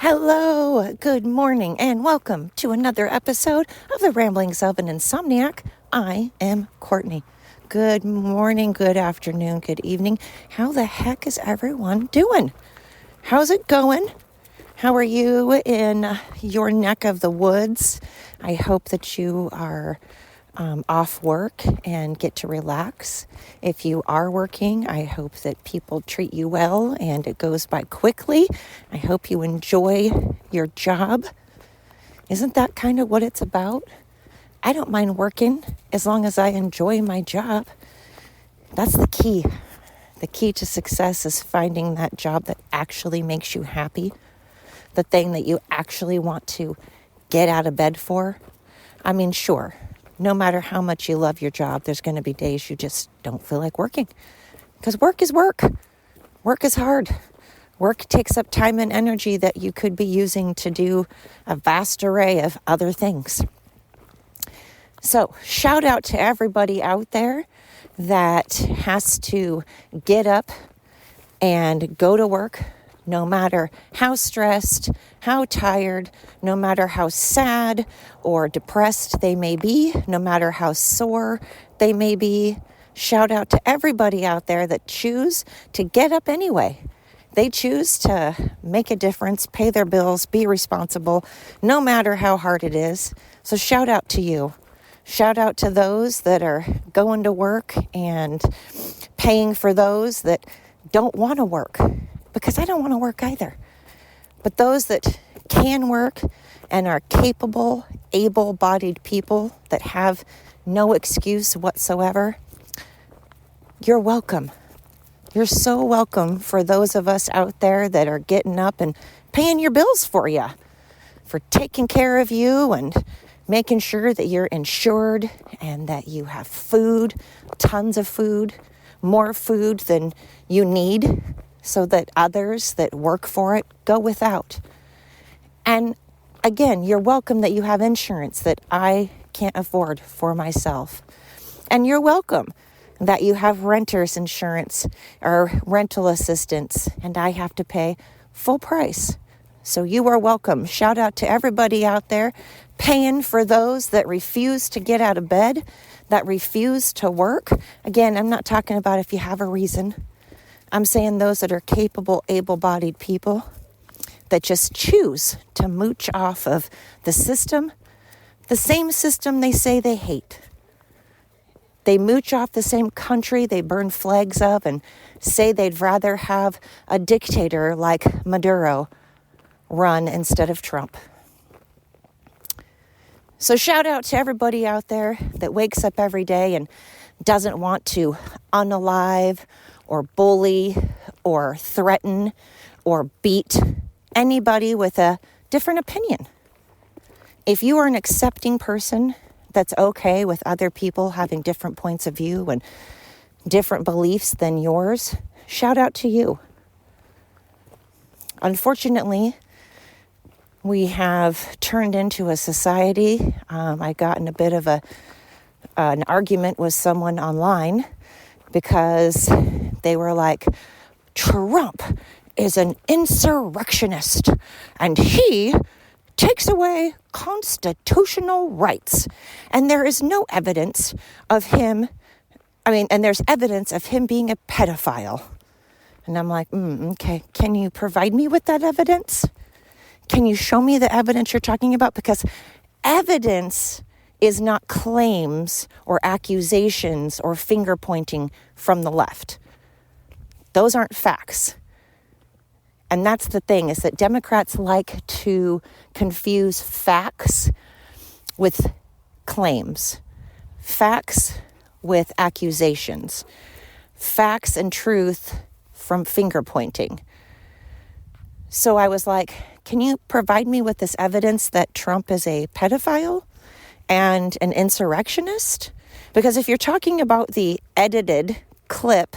Hello, good morning, and welcome to another episode of the Ramblings of an Insomniac. I am Courtney. Good morning, good afternoon, good evening. How the heck is everyone doing? How's it going? How are you in your neck of the woods? I hope that you are off work and get to relax. If you are working, I hope that people treat you well and it goes by quickly. I hope you enjoy your job. Isn't that kind of what it's about? I don't mind working as long as I enjoy my job. That's the key. The key to success is finding that job that actually makes you happy, the thing that you actually want to get out of bed for. I mean, sure, no matter how much you love your job, there's going to be days you just don't feel like working. Because work is work. Work is hard. Work takes up time and energy that you could be using to do a vast array of other things. So, shout out to everybody out there that has to get up and go to work, no matter how stressed, how tired, no matter how sad or depressed they may be, no matter how sore they may be. Shout out to everybody out there that choose to get up anyway. They choose to make a difference, pay their bills, be responsible, no matter how hard it is. So shout out to you. Shout out to those that are going to work and paying for those that don't want to work. Because I don't want to work either. But those that can work and are capable, able-bodied people that have no excuse whatsoever, you're welcome. You're so welcome for those of us out there that are getting up and paying your bills for you, for taking care of you and making sure that you're insured and that you have food, tons of food, more food than you need, so that others that work for it go without. And again, you're welcome that you have insurance that I can't afford for myself. And you're welcome that you have renter's insurance or rental assistance, and I have to pay full price. So you are welcome. Shout out to everybody out there paying for those that refuse to get out of bed, that refuse to work. Again, I'm not talking about if you have a reason. I'm saying those that are capable, able-bodied people that just choose to mooch off of the system, the same system they say they hate. They mooch off the same country they burn flags of and say they'd rather have a dictator like Maduro run instead of Trump. So shout out to everybody out there that wakes up every day and doesn't want to unalive or bully or threaten or beat anybody with a different opinion. If you are an accepting person that's okay with other people having different points of view and different beliefs than yours, shout out to you. Unfortunately, we have turned into a society. I got in a bit of an argument with someone online because they were like, Trump is an insurrectionist and he takes away constitutional rights. And there is no evidence of him, and there's evidence of him being a pedophile. And I'm like, okay, can you provide me with that evidence? Can you show me the evidence you're talking about? Because evidence is not claims or accusations or finger pointing from the left. Those aren't facts. And that's the thing, is that Democrats like to confuse facts with claims, facts with accusations, facts and truth from finger pointing. So I was like, can you provide me with this evidence that Trump is a pedophile and an insurrectionist? Because if you're talking about the edited clip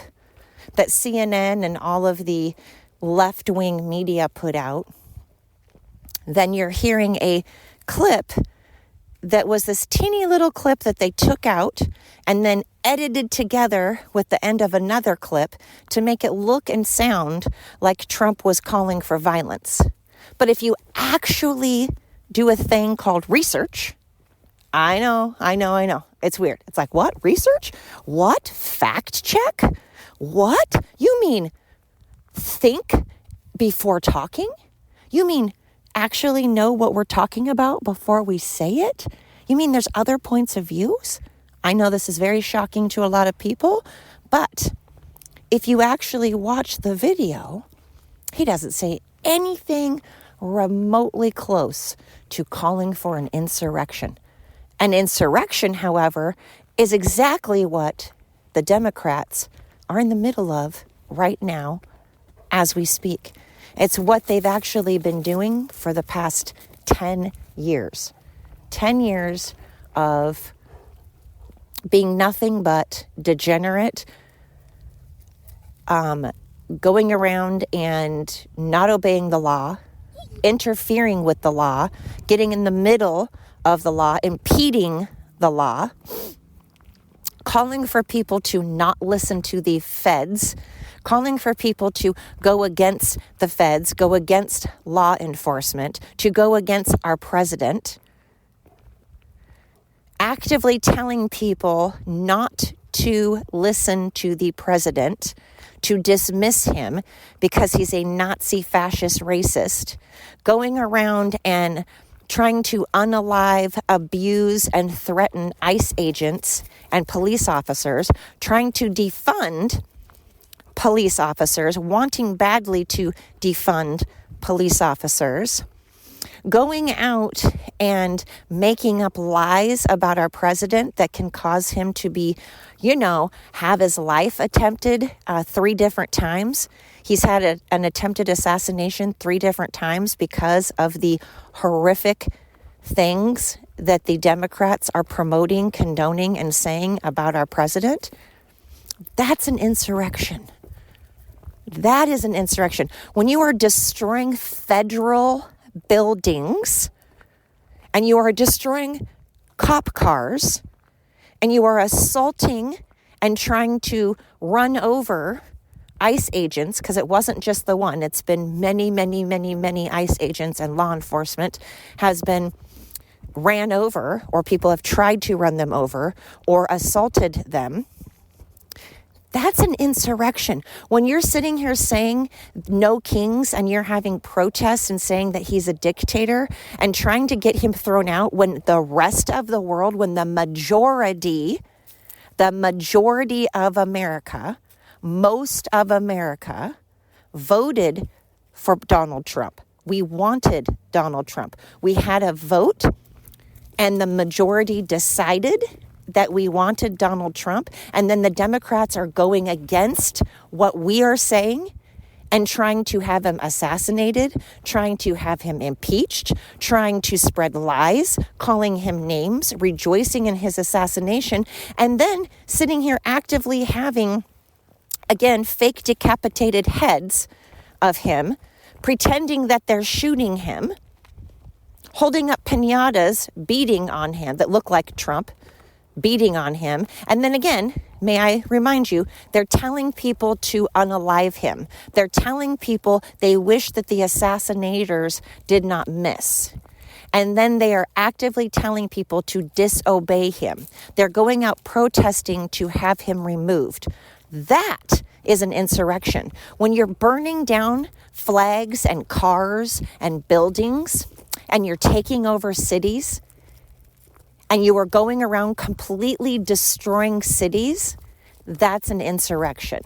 that CNN and all of the left-wing media put out, then you're hearing a clip that was this teeny little clip that they took out and then edited together with the end of another clip to make it look and sound like Trump was calling for violence. But if you actually do a thing called research, I know. It's weird. It's like, what? Research? What? Fact check? What? You mean think before talking? You mean actually know what we're talking about before we say it? You mean there's other points of views? I know this is very shocking to a lot of people, but if you actually watch the video, he doesn't say anything remotely close to calling for an insurrection. An insurrection, however, is exactly what the Democrats are in the middle of right now as we speak. It's what they've actually been doing for the past 10 years. 10 years of being nothing but degenerate, going around and not obeying the law, interfering with the law, getting in the middle of the law, impeding the law, calling for people to not listen to the feds, calling for people to go against the feds, go against law enforcement, to go against our president, actively telling people not to listen to the president, to dismiss him because he's a Nazi fascist racist, going around and trying to unalive, abuse, and threaten ICE agents and police officers, trying to defund police officers, wanting badly to defund police officers, going out and making up lies about our president that can cause him to be, have his life attempted 3 different times. He's had an attempted assassination 3 different times because of the horrific things that the Democrats are promoting, condoning, and saying about our president. That's an insurrection. That is an insurrection. When you are destroying federal buildings and you are destroying cop cars and you are assaulting and trying to run over ICE agents, because it wasn't just the one, it's been many ICE agents, and law enforcement has been ran over, or people have tried to run them over or assaulted them. That's an insurrection. When you're sitting here saying no kings and you're having protests and saying that he's a dictator and trying to get him thrown out, when the rest of the world, when the majority of America, most of America voted for Donald Trump. We wanted Donald Trump. We had a vote and the majority decided that we wanted Donald Trump, and then the Democrats are going against what we are saying and trying to have him assassinated, trying to have him impeached, trying to spread lies, calling him names, rejoicing in his assassination, and then sitting here actively having, again, fake decapitated heads of him, pretending that they're shooting him, holding up piñatas, beating on him that look like Trump, beating on him. And then again, may I remind you, they're telling people to unalive him. They're telling people they wish that the assassinators did not miss. And then they are actively telling people to disobey him. They're going out protesting to have him removed. That is an insurrection. When you're burning down flags and cars and buildings and you're taking over cities, and you are going around completely destroying cities, that's an insurrection.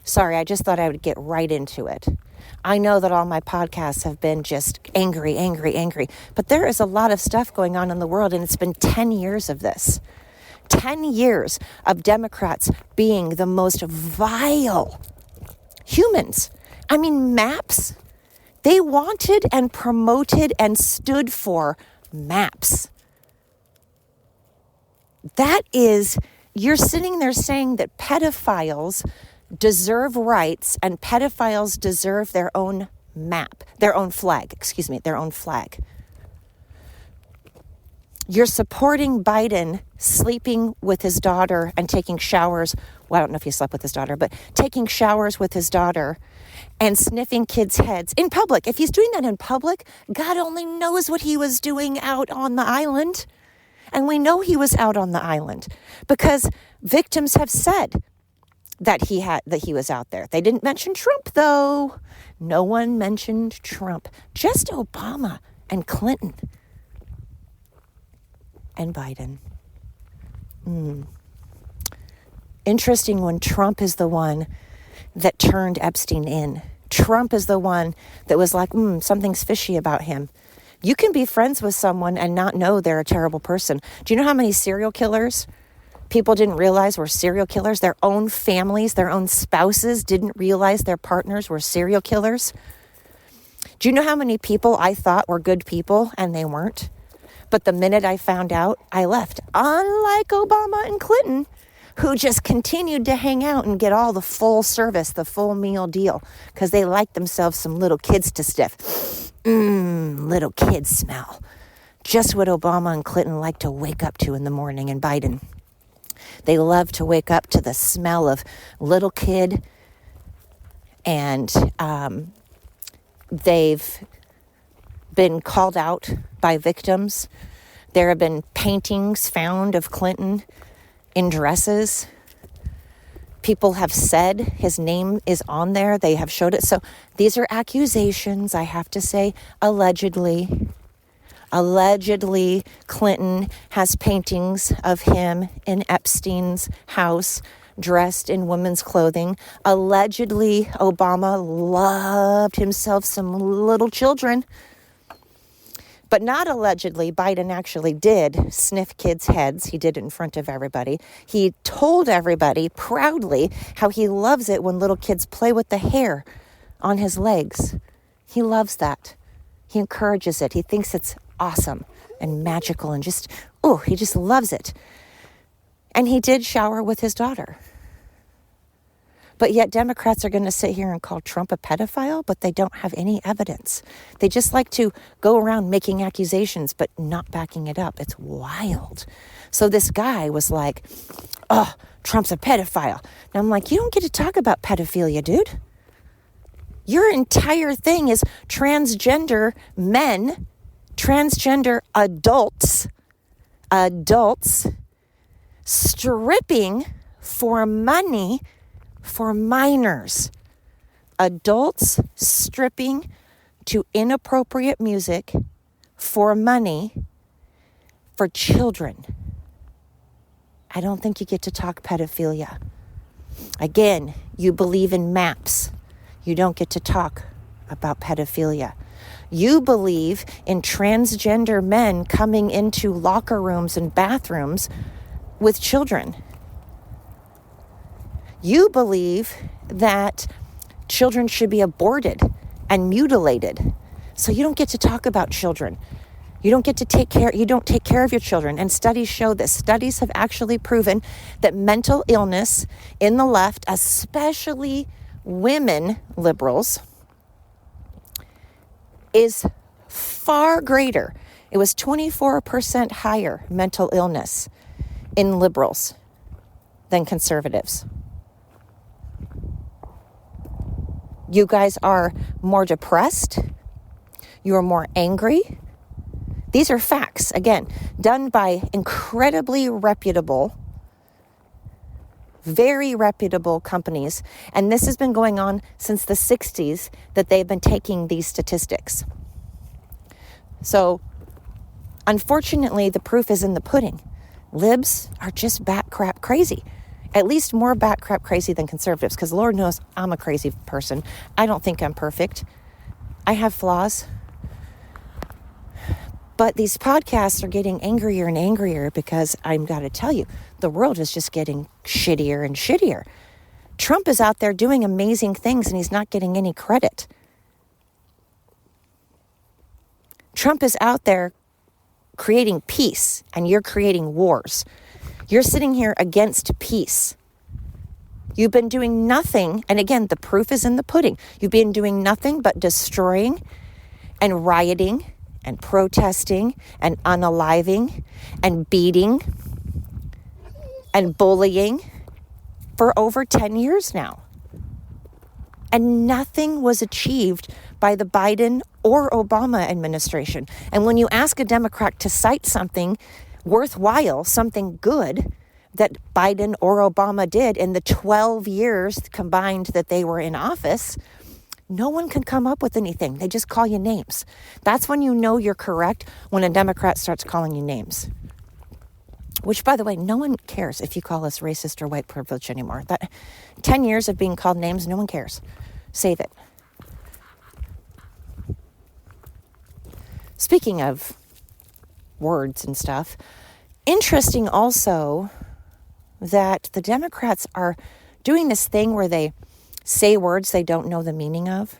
Sorry, I just thought I would get right into it. I know that all my podcasts have been just angry, but there is a lot of stuff going on in the world, and it's been 10 years of this. 10 years of Democrats being the most vile humans. I mean, maps. They wanted and promoted and stood for maps. That is, you're sitting there saying that pedophiles deserve rights and pedophiles deserve their own flag. You're supporting Biden sleeping with his daughter and taking showers. Well, I don't know if he slept with his daughter, but taking showers with his daughter and sniffing kids' heads in public. If he's doing that in public, God only knows what he was doing out on the island. And we know he was out on the island because victims have said that he was out there. They didn't mention Trump, though. No one mentioned Trump. Just Obama and Clinton and Biden. Interesting when Trump is the one that turned Epstein in. Trump is the one that was like, something's fishy about him. You can be friends with someone and not know they're a terrible person. Do you know how many serial killers people didn't realize were serial killers? Their own families, their own spouses didn't realize their partners were serial killers. Do you know how many people I thought were good people and they weren't? But the minute I found out, I left. Unlike Obama and Clinton, who just continued to hang out and get all the full service, the full meal deal, because they liked themselves some little kids to sniff. Little kid smell. Just what Obama and Clinton like to wake up to in the morning, and Biden. They love to wake up to the smell of little kid, and they've been called out by victims. There have been paintings found of Clinton in dresses. People have said his name is on there. They have showed it. So these are accusations, I have to say, allegedly. Allegedly, Clinton has paintings of him in Epstein's house, dressed in women's clothing. Allegedly, Obama loved himself some little children. But not allegedly, Biden actually did sniff kids' heads. He did it in front of everybody. He told everybody proudly how he loves it when little kids play with the hair on his legs. He loves that. He encourages it. He thinks it's awesome and magical and he just loves it. And he did shower with his daughter. But yet Democrats are going to sit here and call Trump a pedophile, but they don't have any evidence. They just like to go around making accusations, but not backing it up. It's wild. So this guy was like, Trump's a pedophile. And I'm like, you don't get to talk about pedophilia, dude. Your entire thing is transgender men, transgender adults stripping for money for minors. Adults stripping to inappropriate music for money for children. I don't think you get to talk pedophilia. Again, you believe in maps. You don't get to talk about pedophilia. You believe in transgender men coming into locker rooms and bathrooms with children. You believe that children should be aborted and mutilated. So you don't get to talk about children. You don't take care of your children. And studies show this. Studies have actually proven that mental illness in the left, especially women liberals, is far greater. It was 24% higher mental illness in liberals than conservatives. You guys are more depressed. You are more angry. These are facts, again, done by incredibly reputable, very reputable companies. And this has been going on since the 60s that they've been taking these statistics. So, unfortunately, the proof is in the pudding. Libs are just bat crap crazy. At least more bat crap crazy than conservatives, because Lord knows I'm a crazy person. I don't think I'm perfect. I have flaws. But these podcasts are getting angrier and angrier because I've got to tell you, the world is just getting shittier and shittier. Trump is out there doing amazing things and he's not getting any credit. Trump is out there creating peace and you're creating wars. You're sitting here against peace. You've been doing nothing, and again, the proof is in the pudding. You've been doing nothing but destroying and rioting and protesting and unaliving and beating and bullying for over 10 years now. And nothing was achieved by the Biden or Obama administration. And when you ask a Democrat to cite something worthwhile, something good that Biden or Obama did in the 12 years combined that they were in office, no one can come up with anything. They just call you names. That's when you know you're correct, when a Democrat starts calling you names. Which, by the way, no one cares if you call us racist or white privilege anymore. That 10 years of being called names, no one cares. Save it. Speaking of words and stuff, interesting also that the Democrats are doing this thing where they say words they don't know the meaning of,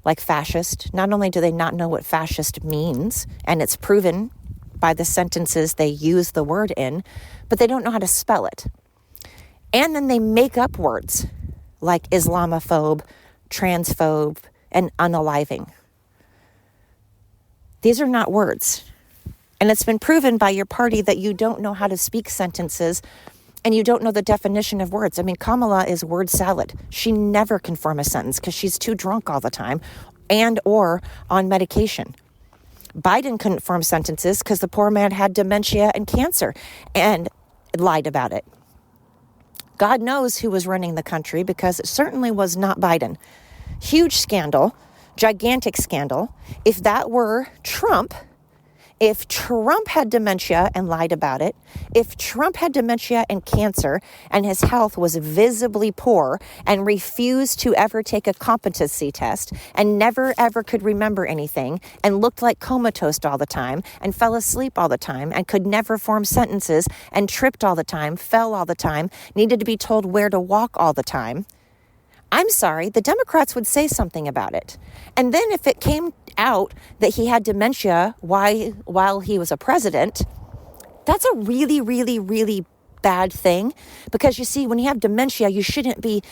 like fascist. Not only do they not know what fascist means, and it's proven by the sentences they use the word in, but they don't know how to spell it. And then they make up words like Islamophobe, transphobe, and unaliving. These are not words. And it's been proven by your party that you don't know how to speak sentences and you don't know the definition of words. I mean, Kamala is word salad. She never can form a sentence because she's too drunk all the time and or on medication. Biden couldn't form sentences because the poor man had dementia and cancer and lied about it. God knows who was running the country because it certainly was not Biden. Huge scandal, gigantic scandal. If that were Trump, if Trump had dementia and lied about it, if Trump had dementia and cancer and his health was visibly poor and refused to ever take a competency test and never ever could remember anything and looked like comatose all the time and fell asleep all the time and could never form sentences and tripped all the time, fell all the time, needed to be told where to walk all the time, I'm sorry, the Democrats would say something about it. And then if it came out that he had dementia while he was a president, that's a really, really, really bad thing. Because you see, when you have dementia, you shouldn't be,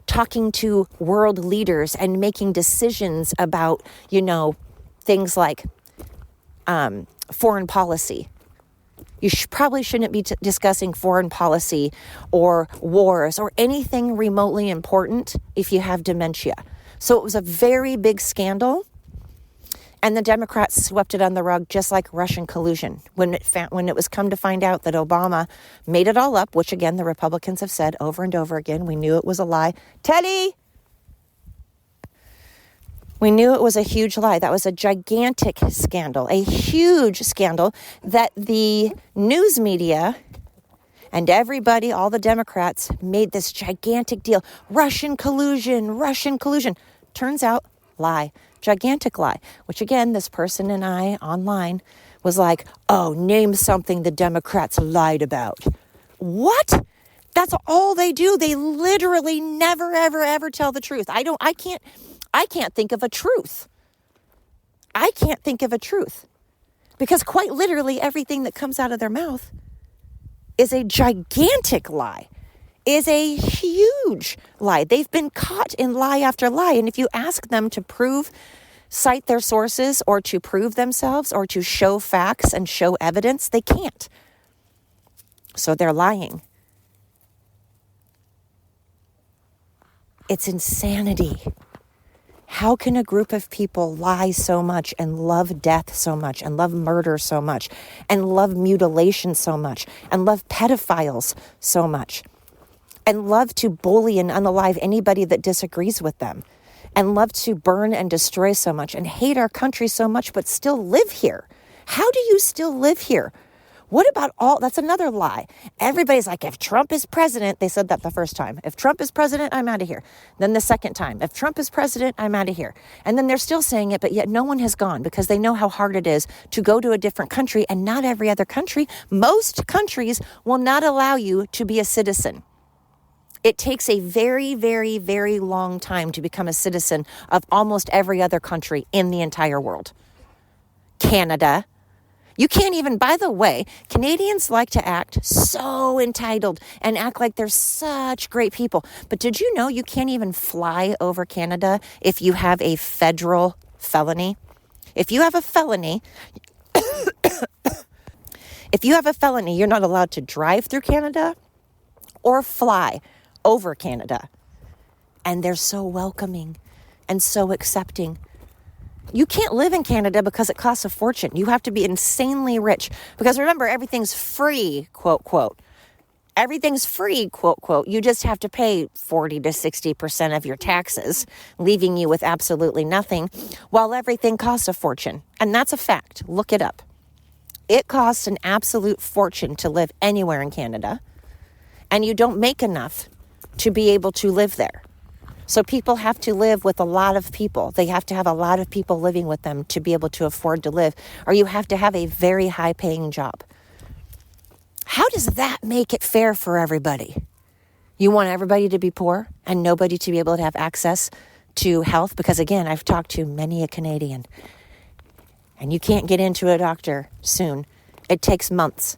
talking to world leaders and making decisions about, things like foreign policy. You probably shouldn't be discussing foreign policy or wars or anything remotely important if you have dementia. So it was a very big scandal. And the Democrats swept it on the rug, just like Russian collusion. When it was come to find out that Obama made it all up, which again, the Republicans have said over and over again, we knew it was a lie. Teddy! We knew it was a huge lie. That was a gigantic scandal, a huge scandal that the news media and everybody, all the Democrats, made this gigantic deal. Russian collusion. Turns out, lie. Gigantic lie. Which again, this person and I online was like, oh, name something the Democrats lied about. What? That's all they do. They literally never, ever, ever tell the truth. I can't think of a truth. I can't think of a truth. Because quite literally everything that comes out of their mouth is a gigantic lie, is a huge lie. They've been caught in lie after lie. And if you ask them to cite their sources or to prove themselves or to show facts and show evidence, they can't. So they're lying. It's insanity. How can a group of people lie so much and love death so much and love murder so much and love mutilation so much and love pedophiles so much and love to bully and unalive anybody that disagrees with them and love to burn and destroy so much and hate our country so much but still live here? How do you still live here? What about that's another lie. Everybody's like, if Trump is president, they said that the first time. If Trump is president, I'm out of here. Then the second time, if Trump is president, I'm out of here. And then they're still saying it, but yet no one has gone because they know how hard it is to go to a different country, and not every other country. Most countries will not allow you to be a citizen. It takes a very, very, very long time to become a citizen of almost every other country in the entire world. Canada. You can't even, by the way, Canadians like to act so entitled and act like they're such great people. But did you know you can't even fly over Canada if you have a federal felony? If you have a felony, you're not allowed to drive through Canada or fly over Canada. And they're so welcoming and so accepting. You can't live in Canada because it costs a fortune. You have to be insanely rich. Because remember, everything's free, quote, quote. Everything's free, quote, quote. You just have to pay 40 to 60% of your taxes, leaving you with absolutely nothing, while everything costs a fortune. And that's a fact. Look it up. It costs an absolute fortune to live anywhere in Canada, and you don't make enough to be able to live there. So people have to live with a lot of people. They have to have a lot of people living with them to be able to afford to live, or you have to have a very high-paying job. How does that make it fair for everybody? You want everybody to be poor and nobody to be able to have access to health? Because again, I've talked to many a Canadian, and you can't get into a doctor soon. It takes months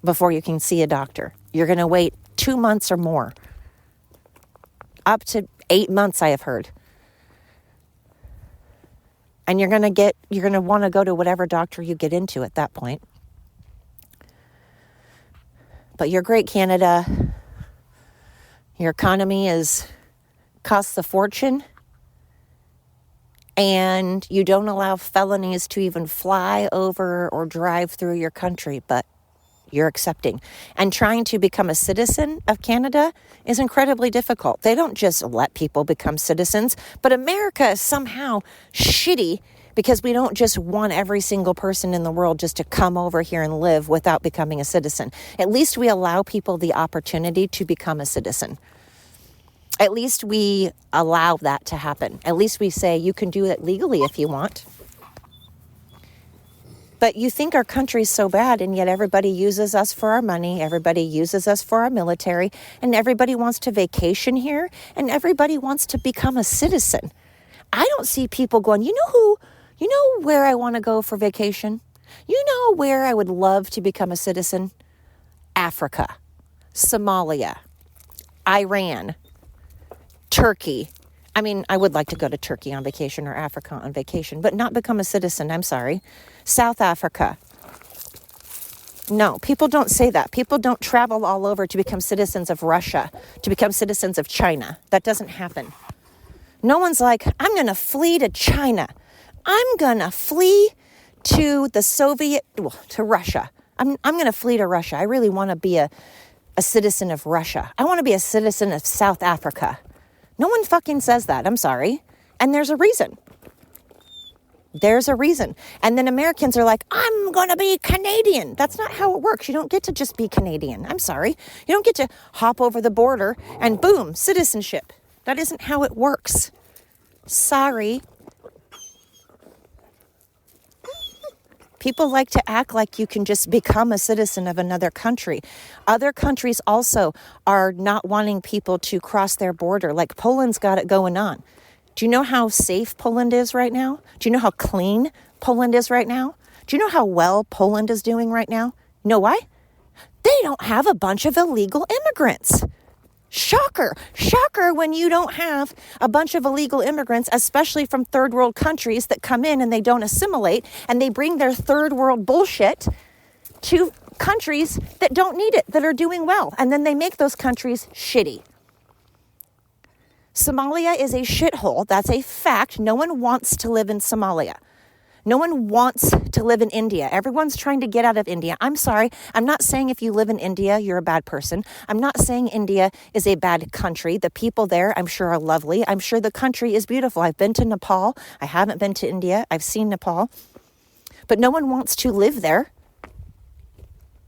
before you can see a doctor. You're going to wait 2 months or more. Up to 8 months, I have heard. And you're going to want to go to whatever doctor you get into at that point. But you're great, Canada. Your economy costs a fortune. And you don't allow felonies to even fly over or drive through your country, but you're accepting. And trying to become a citizen of Canada is incredibly difficult. They don't just let people become citizens, but America is somehow shitty because we don't just want every single person in the world just to come over here and live without becoming a citizen. At least we allow people the opportunity to become a citizen. At least we allow that to happen. At least we say you can do it legally if you want. But you think our country's so bad, and yet everybody uses us for our money, everybody uses us for our military, and everybody wants to vacation here, and everybody wants to become a citizen. I don't see people going, you know where I want to go for vacation? You know where I would love to become a citizen? Africa, Somalia, Iran, Turkey. I mean, I would like to go to Turkey on vacation or Africa on vacation, but not become a citizen. I'm sorry. South Africa. No, people don't say that. People don't travel all over to become citizens of Russia, to become citizens of China. That doesn't happen. No one's like, I'm going to flee to China. I'm going to flee to to Russia. I'm going to flee to Russia. I really want to be a citizen of Russia. I want to be a citizen of South Africa. No one fucking says that. I'm sorry. And there's a reason. There's a reason. And then Americans are like, I'm going to be Canadian. That's not how it works. You don't get to just be Canadian. I'm sorry. You don't get to hop over the border and boom, citizenship. That isn't how it works. Sorry. People like to act like you can just become a citizen of another country. Other countries also are not wanting people to cross their border. Like Poland's got it going on. Do you know how safe Poland is right now? Do you know how clean Poland is right now? Do you know how well Poland is doing right now? You know why? They don't have a bunch of illegal immigrants. Shocker. Shocker when you don't have a bunch of illegal immigrants, especially from third world countries that come in and they don't assimilate and they bring their third world bullshit to countries that don't need it, that are doing well. And then they make those countries shitty. Somalia is a shithole. That's a fact. No one wants to live in Somalia. No one wants to live in India. Everyone's trying to get out of India. I'm sorry. I'm not saying if you live in India, you're a bad person. I'm not saying India is a bad country. The people there, I'm sure, are lovely. I'm sure the country is beautiful. I've been to Nepal. I haven't been to India. I've seen Nepal. But no one wants to live there.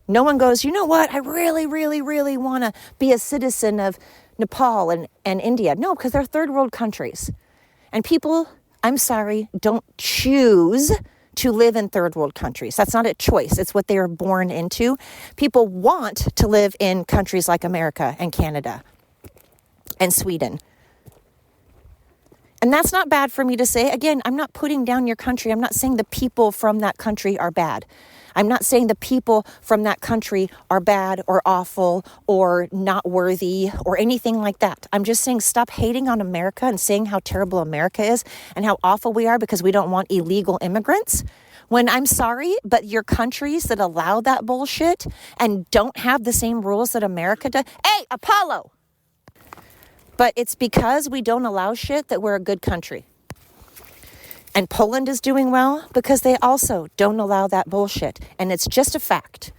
No one goes, you know what? I really, really, really want to be a citizen of Nepal and India. No, because they're third world countries. And people, I'm sorry, don't choose to live in third world countries. That's not a choice. It's what they are born into. People want to live in countries like America and Canada and Sweden. And that's not bad for me to say. Again, I'm not putting down your country. I'm not saying the people from that country are bad. I'm not saying the people from that country are bad or awful or not worthy or anything like that. I'm just saying stop hating on America and saying how terrible America is and how awful we are because we don't want illegal immigrants. When I'm sorry, but your countries that allow that bullshit and don't have the same rules that America does. Hey, Apollo! But it's because we don't allow shit that we're a good country. And Poland is doing well because they also don't allow that bullshit. And it's just a fact.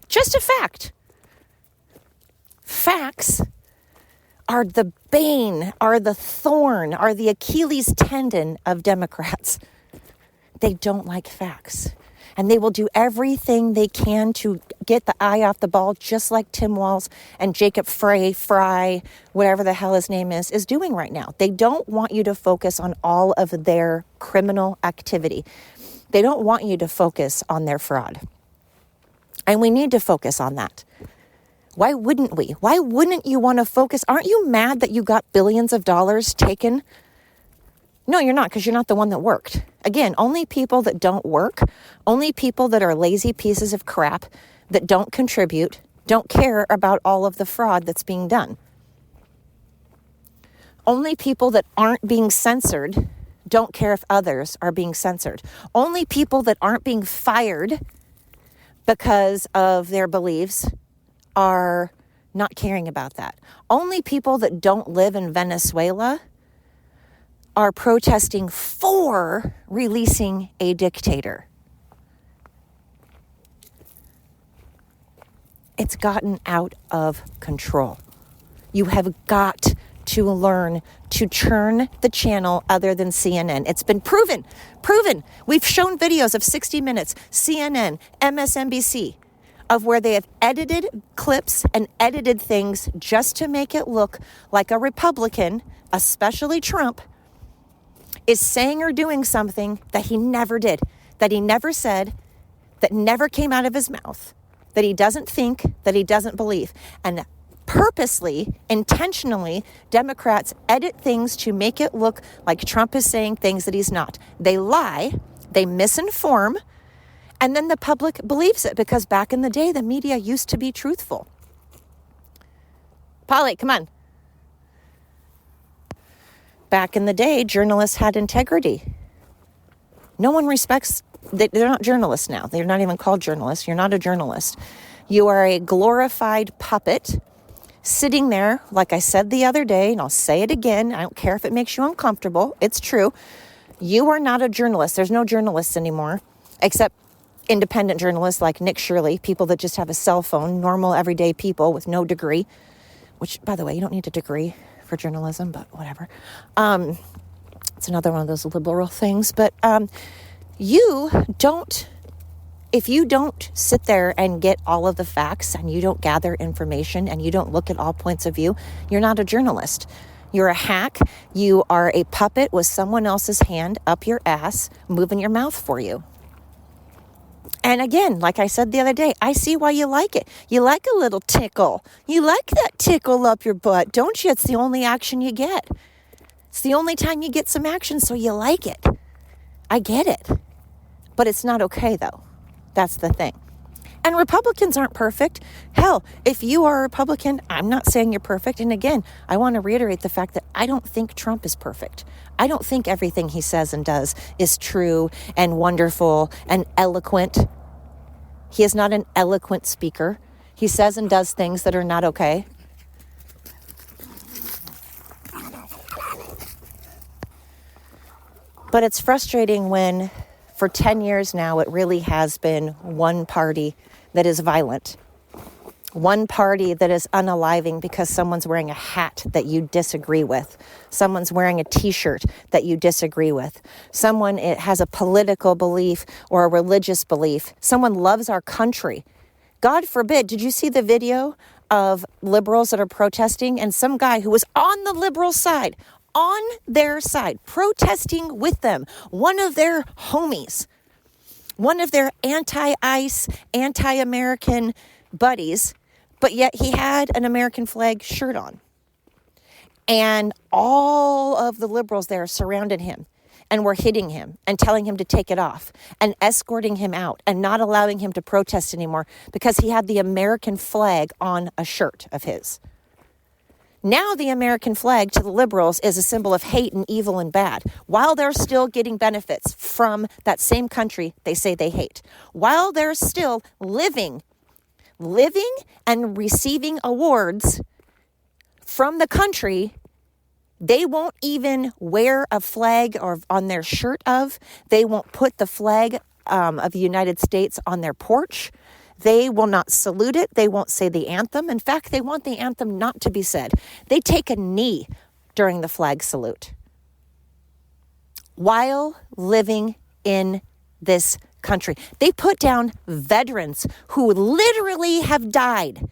Just a fact. Facts are the bane, are the thorn, are the Achilles tendon of Democrats. They don't like facts. And they will do everything they can to get the eye off the ball, just like Tim Walz and Jacob Fry, whatever the hell his name is doing right now. They don't want you to focus on all of their criminal activity. They don't want you to focus on their fraud. And we need to focus on that. Why wouldn't we? Why wouldn't you want to focus? Aren't you mad that you got billions of dollars taken? No, you're not, because you're not the one that worked. Again, only people that don't work, only people that are lazy pieces of crap, that don't contribute, don't care about all of the fraud that's being done. Only people that aren't being censored don't care if others are being censored. Only people that aren't being fired because of their beliefs are not caring about that. Only people that don't live in Venezuela are protesting for releasing a dictator. It's gotten out of control. You have got to learn to turn the channel other than CNN. It's been proven. We've shown videos of 60 Minutes, CNN, MSNBC, of where they have edited clips and edited things just to make it look like a Republican, especially Trump, is saying or doing something that he never did, that he never said, that never came out of his mouth, that he doesn't think, that he doesn't believe. And purposely, intentionally, Democrats edit things to make it look like Trump is saying things that he's not. They lie, they misinform, and then the public believes it because back in the day, the media used to be truthful. Polly, come on. Back in the day, journalists had integrity. No one respects, they're not journalists now. They're not even called journalists. You're not a journalist. You are a glorified puppet sitting there, like I said the other day, and I'll say it again. I don't care if it makes you uncomfortable. It's true. You are not a journalist. There's no journalists anymore, except independent journalists like Nick Shirley, people that just have a cell phone, normal, everyday people with no degree, which, by the way, you don't need a degree for journalism, but whatever. It's another one of those liberal things. But you don't, if you don't sit there and get all of the facts and you don't gather information and you don't look at all points of view, you're not a journalist. You're a hack. You are a puppet with someone else's hand up your ass, moving your mouth for you. And again, like I said the other day, I see why you like it. You like a little tickle. You like that tickle up your butt, don't you? It's the only action you get. It's the only time you get some action, so you like it. I get it. But it's not okay, though. That's the thing. And Republicans aren't perfect. Hell, if you are a Republican, I'm not saying you're perfect. And again, I want to reiterate the fact that I don't think Trump is perfect. I don't think everything he says and does is true and wonderful and eloquent. He is not an eloquent speaker. He says and does things that are not okay. But it's frustrating when, for 10 years now, it really has been one party that is violent. One party that is unaliving because someone's wearing a hat that you disagree with. Someone's wearing a t-shirt that you disagree with. Someone has a political belief or a religious belief. Someone loves our country. God forbid, did you see the video of liberals that are protesting and some guy who was on the liberal side, on their side, protesting with them, one of their homies, one of their anti-ICE, anti-American buddies, but yet he had an American flag shirt on. And all of the liberals there surrounded him and were hitting him and telling him to take it off and escorting him out and not allowing him to protest anymore because he had the American flag on a shirt of his. Now the American flag to the liberals is a symbol of hate and evil and bad, while they're still getting benefits from that same country they say they hate, while they're still living and receiving awards from the country they won't even wear a flag or on their shirt of. They won't put the flag of the United States on their porch. They will not salute it. They won't say the anthem. In fact, they want the anthem not to be said. They take a knee during the flag salute while living in this country. They put down veterans who literally have died,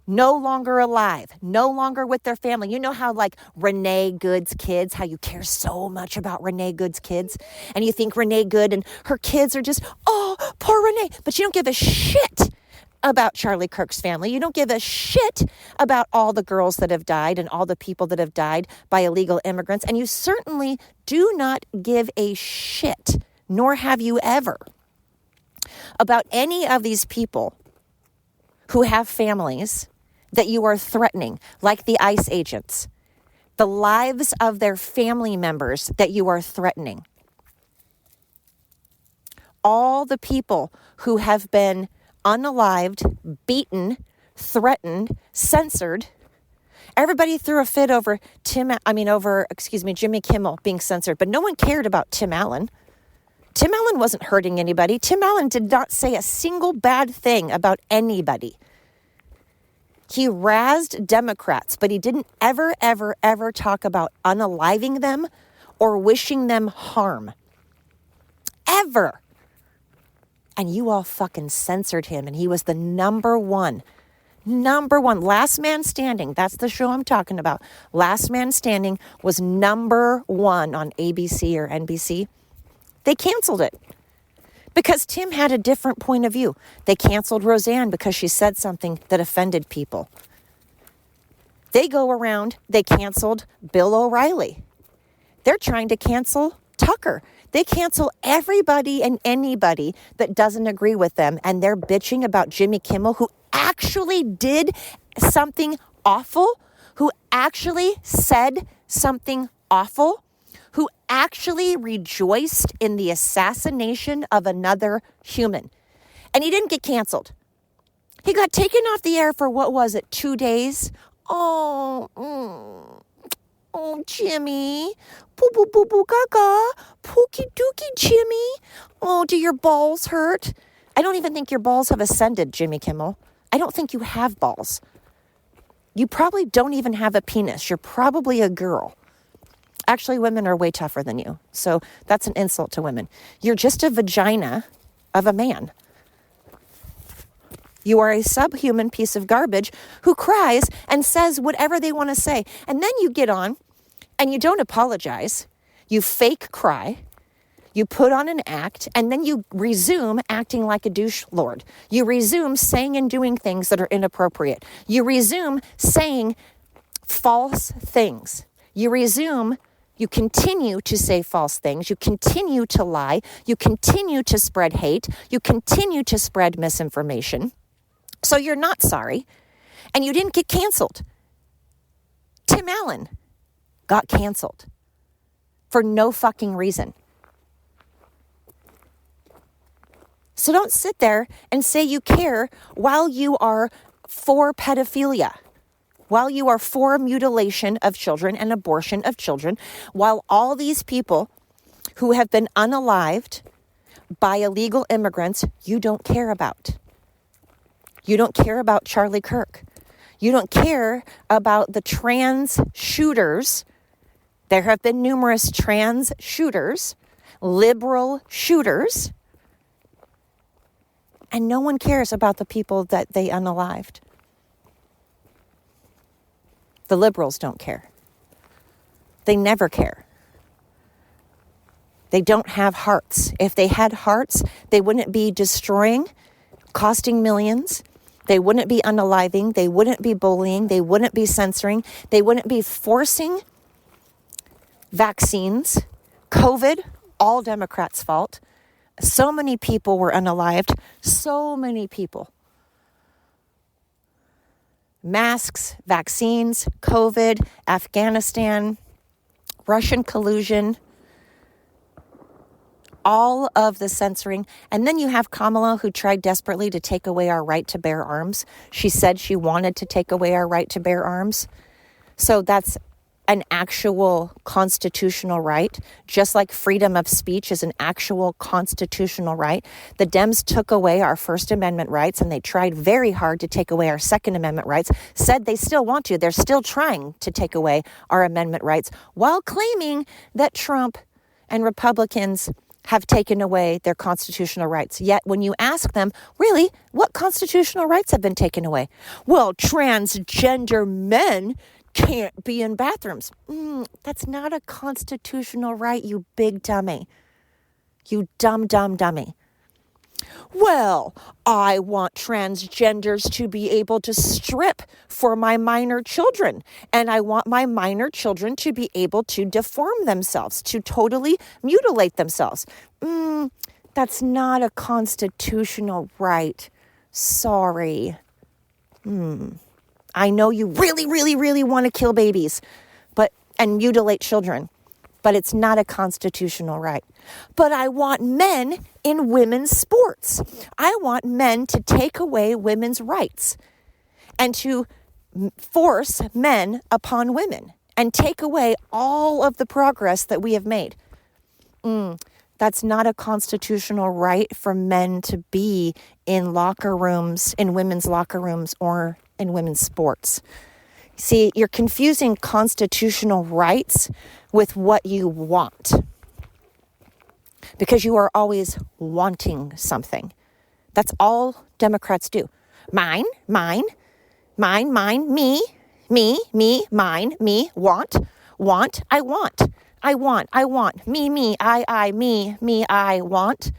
no longer alive, no longer with their family. You know how like Renee Good's kids, how you care so much about Renee Good's kids, and you think Renee Good and her kids are just, oh, poor Renee, but you don't give a shit about Charlie Kirk's family. You don't give a shit about all the girls that have died and all the people that have died by illegal immigrants, and you certainly do not give a shit, nor have you ever, about any of these people who have families that you are threatening, like the ICE agents, the lives of their family members that you are threatening. All the people who have been unalived, beaten, threatened, censored. Everybody threw a fit over Jimmy Kimmel being censored, but no one cared about Tim Allen. Tim Allen wasn't hurting anybody. Tim Allen did not say a single bad thing about anybody. He razzed Democrats, but he didn't ever talk about unaliving them or wishing them harm. Ever. And you all fucking censored him, and he was the number one, last man standing. That's the show I'm talking about. Last Man Standing was number one on ABC or NBC. They canceled it because Tim had a different point of view. They canceled Roseanne because she said something that offended people. They go around, they canceled Bill O'Reilly. They're trying to cancel Tucker. They cancel everybody and anybody that doesn't agree with them, and they're bitching about Jimmy Kimmel, who actually did something awful, who actually said something awful, who actually rejoiced in the assassination of another human. And he didn't get canceled. He got taken off the air for, 2 days? Oh, Jimmy. Boo, boo, boo, boo, gaga. Pookie dookie, Jimmy. Oh, do your balls hurt? I don't even think your balls have ascended, Jimmy Kimmel. I don't think you have balls. You probably don't even have a penis. You're probably a girl. Actually, women are way tougher than you. So that's an insult to women. You're just a vagina of a man. You are a subhuman piece of garbage who cries and says whatever they want to say. And then you get on and you don't apologize. You fake cry. You put on an act, and then you resume acting like a douche lord. You resume saying and doing things that are inappropriate. You resume saying false things. You continue to say false things. You continue to lie. You continue to spread hate. You continue to spread misinformation. So you're not sorry. And you didn't get canceled. Tim Allen got canceled for no fucking reason. So don't sit there and say you care while you are for pedophilia, while you are for mutilation of children and abortion of children, while all these people who have been unalived by illegal immigrants, you don't care about. You don't care about Charlie Kirk. You don't care about the trans shooters. There have been numerous trans shooters, liberal shooters, and no one cares about the people that they unalived. The liberals don't care. They never care. They don't have hearts. If they had hearts, they wouldn't be destroying, costing millions, They wouldn't be unaliving. They wouldn't be bullying. They wouldn't be censoring. They wouldn't be forcing vaccines. COVID, all Democrats' fault. So many people were unalived. So many people. Masks, vaccines, COVID, Afghanistan, Russian collusion, all of the censoring. And then you have Kamala, who tried desperately to take away our right to bear arms. She said she wanted to take away our right to bear arms. So that's an actual constitutional right, just like freedom of speech is an actual constitutional right. The Dems took away our First Amendment rights, and they tried very hard to take away our Second Amendment rights, said they still want to. They're still trying to take away our amendment rights while claiming that Trump and Republicans have taken away their constitutional rights. Yet when you ask them, really, what constitutional rights have been taken away? Well, transgender men can't be in bathrooms. That's not a constitutional right, you big dummy. You dumb dummy. Well, I want transgenders to be able to strip for my minor children. And I want my minor children to be able to deform themselves, to totally mutilate themselves. That's not a constitutional right. Sorry. I know you really, really, really want to kill babies and mutilate children, but it's not a constitutional right. But I want men in women's sports. I want men to take away women's rights and to force men upon women and take away all of the progress that we have made. That's not a constitutional right for men to be in locker rooms, in women's locker rooms, or in women's sports. See, you're confusing constitutional rights with what you want, because you are always wanting something. That's all Democrats do. Mine, me, mine, me, I want, me, I, me, I want.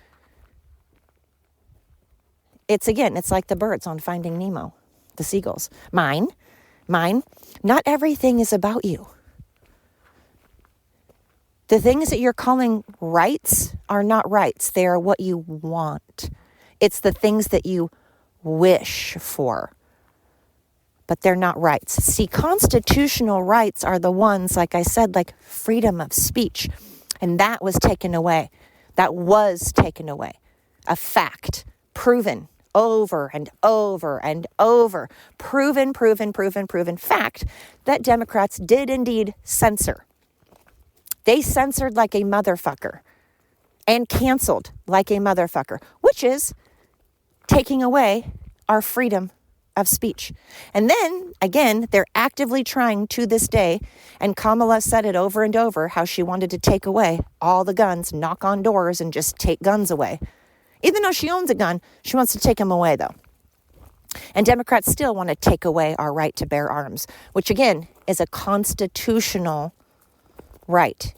It's like the birds on Finding Nemo, the seagulls. Mine. Not everything is about you. The things that you're calling rights are not rights. They are what you want. It's the things that you wish for, but they're not rights. See, constitutional rights are the ones, like I said, like freedom of speech. And that was taken away. That was taken away. A fact, proven over and over and over. Proven fact that Democrats did indeed censor. They censored like a motherfucker and canceled like a motherfucker, which is taking away our freedom of speech. And then, again, they're actively trying to this day, and Kamala said it over and over, how she wanted to take away all the guns, knock on doors, and just take guns away. Even though she owns a gun, she wants to take them away, though. And Democrats still want to take away our right to bear arms, which, again, is a constitutional right.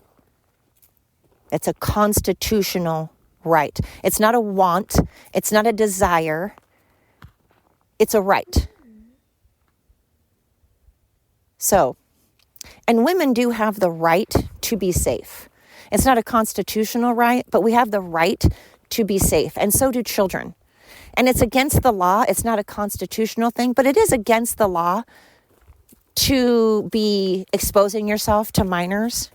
It's a constitutional right. It's not a want. It's not a desire. It's a right. So, and women do have the right to be safe. It's not a constitutional right, but we have the right to be safe, and so do children. And it's against the law. It's not a constitutional thing, but it is against the law to be exposing yourself to minors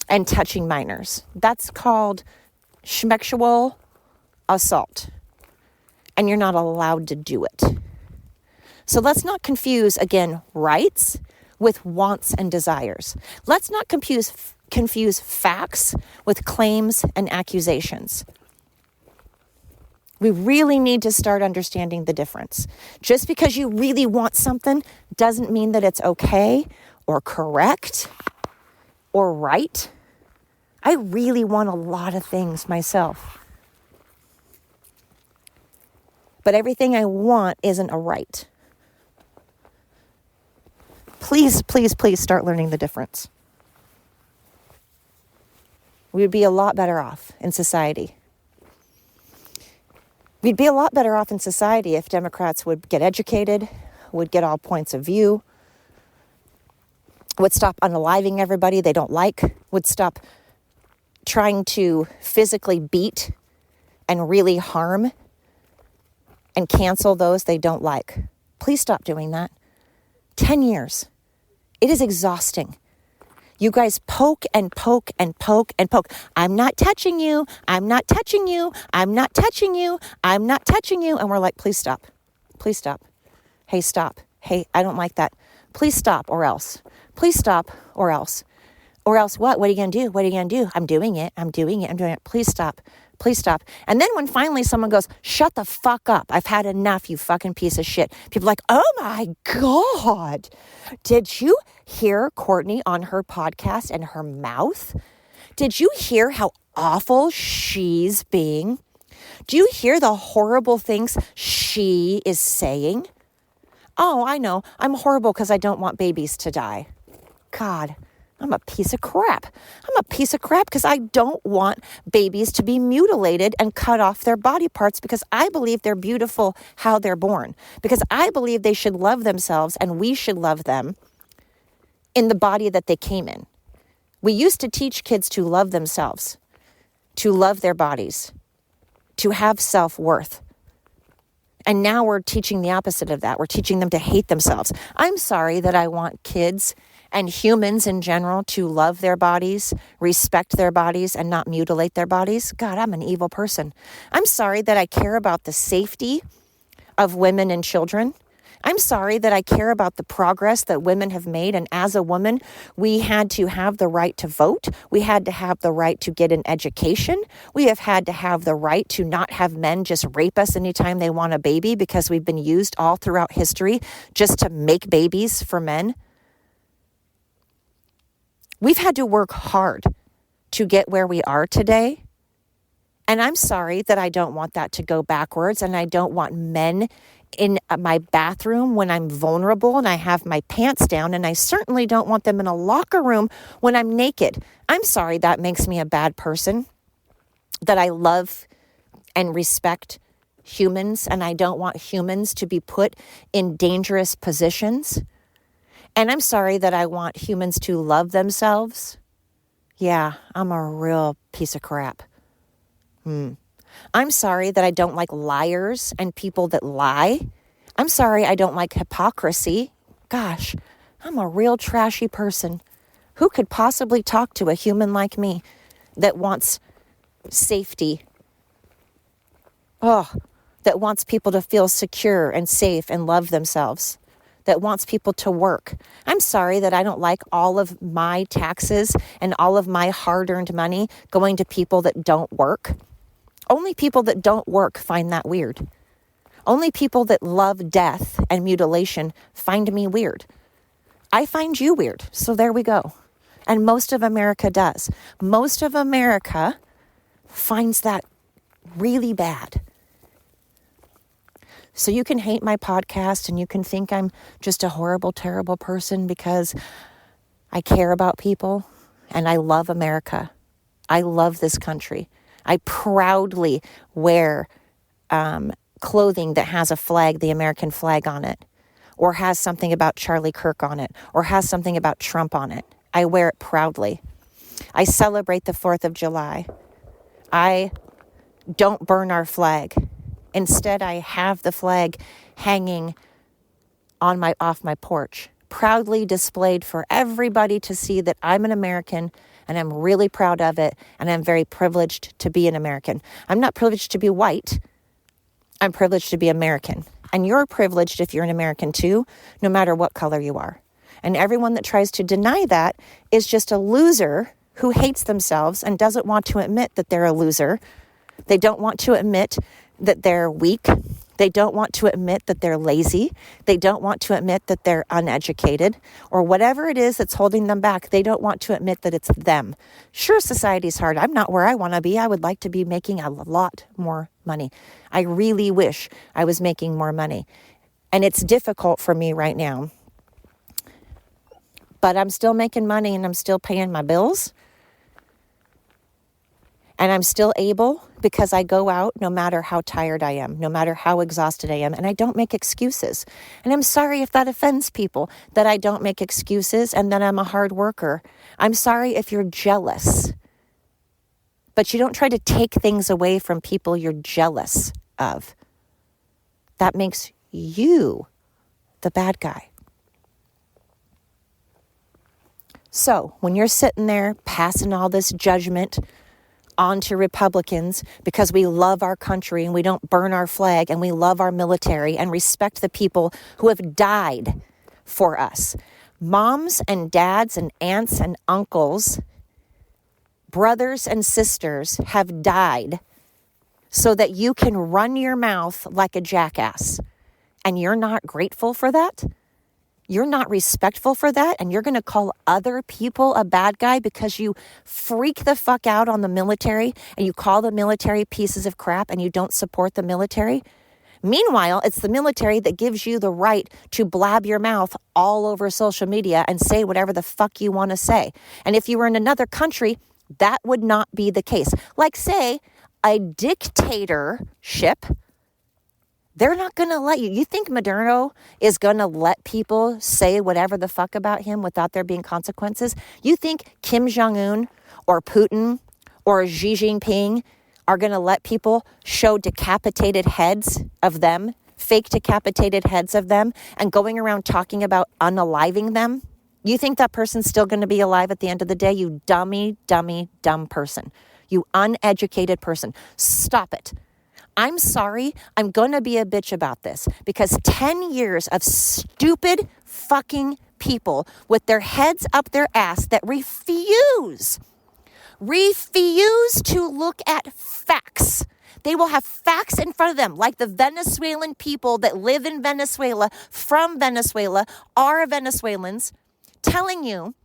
and touching minors. That's called sexual assault, and you're not allowed to do it. So let's not confuse, again, rights with wants and desires. Let's not confuse facts with claims and accusations. We really need to start understanding the difference. Just because you really want something doesn't mean that it's okay or correct or right. I really want a lot of things myself. But everything I want isn't a right. Please start learning the difference. We would be a lot better off in society. We'd be a lot better off in society if Democrats would get educated, would get all points of view, would stop unaliving everybody they don't like, would stop trying to physically beat and really harm and cancel those they don't like. Please stop doing that. 10 years. It is exhausting. You guys poke and poke and poke and poke. I'm not touching you. I'm not touching you. I'm not touching you. I'm not touching you. And we're like, please stop. Please stop. Hey, stop. Hey, I don't like that. Please stop or else. Please stop or else. Or else what? What are you going to do? What are you going to do? I'm doing it. I'm doing it. I'm doing it. Please stop. Please stop. And then when finally someone goes, shut the fuck up. I've had enough, you fucking piece of shit. People are like, oh my God. Did you hear Courtney on her podcast and her mouth? Did you hear how awful she's being? Do you hear the horrible things she is saying? Oh, I know. I'm horrible because I don't want babies to die. God, I'm a piece of crap. I'm a piece of crap because I don't want babies to be mutilated and cut off their body parts because I believe they're beautiful how they're born. Because I believe they should love themselves and we should love them in the body that they came in. We used to teach kids to love themselves, to love their bodies, to have self-worth. And now we're teaching the opposite of that. We're teaching them to hate themselves. I'm sorry that I want kids and humans in general to love their bodies, respect their bodies, and not mutilate their bodies. God, I'm an evil person. I'm sorry that I care about the safety of women and children. I'm sorry that I care about the progress that women have made. And as a woman, we had to have the right to vote. We had to have the right to get an education. We have had to have the right to not have men just rape us anytime they want a baby because we've been used all throughout history just to make babies for men. We've had to work hard to get where we are today. And I'm sorry that I don't want that to go backwards. And I don't want men in my bathroom when I'm vulnerable and I have my pants down. And I certainly don't want them in a locker room when I'm naked. I'm sorry that makes me a bad person. That I love and respect humans. And I don't want humans to be put in dangerous positions. And I'm sorry that I want humans to love themselves. Yeah, I'm a real piece of crap. I'm sorry that I don't like liars and people that lie. I'm sorry I don't like hypocrisy. Gosh, I'm a real trashy person. Who could possibly talk to a human like me that wants safety? That wants people to feel secure and safe and love themselves. That wants people to work. I'm sorry that I don't like all of my taxes and all of my hard-earned money going to people that don't work. Only people that don't work find that weird. Only people that love death and mutilation find me weird. I find you weird, so there we go. And most of America does. Most of America finds that really bad. So you can hate my podcast and you can think I'm just a horrible, terrible person because I care about people and I love America. I love this country. I proudly wear clothing that has a flag, the American flag on it, or has something about Charlie Kirk on it, or has something about Trump on it. I wear it proudly. I celebrate the 4th of July. I don't burn our flag. Instead, I have the flag hanging on off my porch, proudly displayed for everybody to see that I'm an American and I'm really proud of it, and I'm very privileged to be an American. I'm not privileged to be white. I'm privileged to be American. And you're privileged if you're an American too, no matter what color you are. And everyone that tries to deny that is just a loser who hates themselves and doesn't want to admit that they're a loser. They don't want to admit that they're weak. They don't want to admit that they're lazy. They don't want to admit that they're uneducated or whatever it is that's holding them back. They don't want to admit that it's them. Sure, society's hard. I'm not where I want to be. I would like to be making a lot more money. I really wish I was making more money. And it's difficult for me right now. But I'm still making money and I'm still paying my bills. And I'm still able because I go out no matter how tired I am, no matter how exhausted I am, and I don't make excuses. And I'm sorry if that offends people, that I don't make excuses and that I'm a hard worker. I'm sorry if you're jealous. But you don't try to take things away from people you're jealous of. That makes you the bad guy. So when you're sitting there passing all this judgment onto Republicans because we love our country and we don't burn our flag and we love our military and respect the people who have died for us. Moms and dads and aunts and uncles, brothers and sisters have died so that you can run your mouth like a jackass. And you're not grateful for that? You're not respectful for that, and you're going to call other people a bad guy because you freak the fuck out on the military and you call the military pieces of crap and you don't support the military? Meanwhile, it's the military that gives you the right to blab your mouth all over social media and say whatever the fuck you want to say. And if you were in another country, that would not be the case. Like, say, a dictatorship. They're not going to let you. You think Maduro is going to let people say whatever the fuck about him without there being consequences? You think Kim Jong-un or Putin or Xi Jinping are going to let people show decapitated heads of them, fake decapitated heads of them, and going around talking about unaliving them? You think that person's still going to be alive at the end of the day? You dumb person. You uneducated person. Stop it. I'm sorry, I'm going to be a bitch about this because 10 years of stupid fucking people with their heads up their ass that refuse to look at facts. They will have facts in front of them, like the Venezuelan people that live in Venezuela, from Venezuela, are Venezuelans, telling you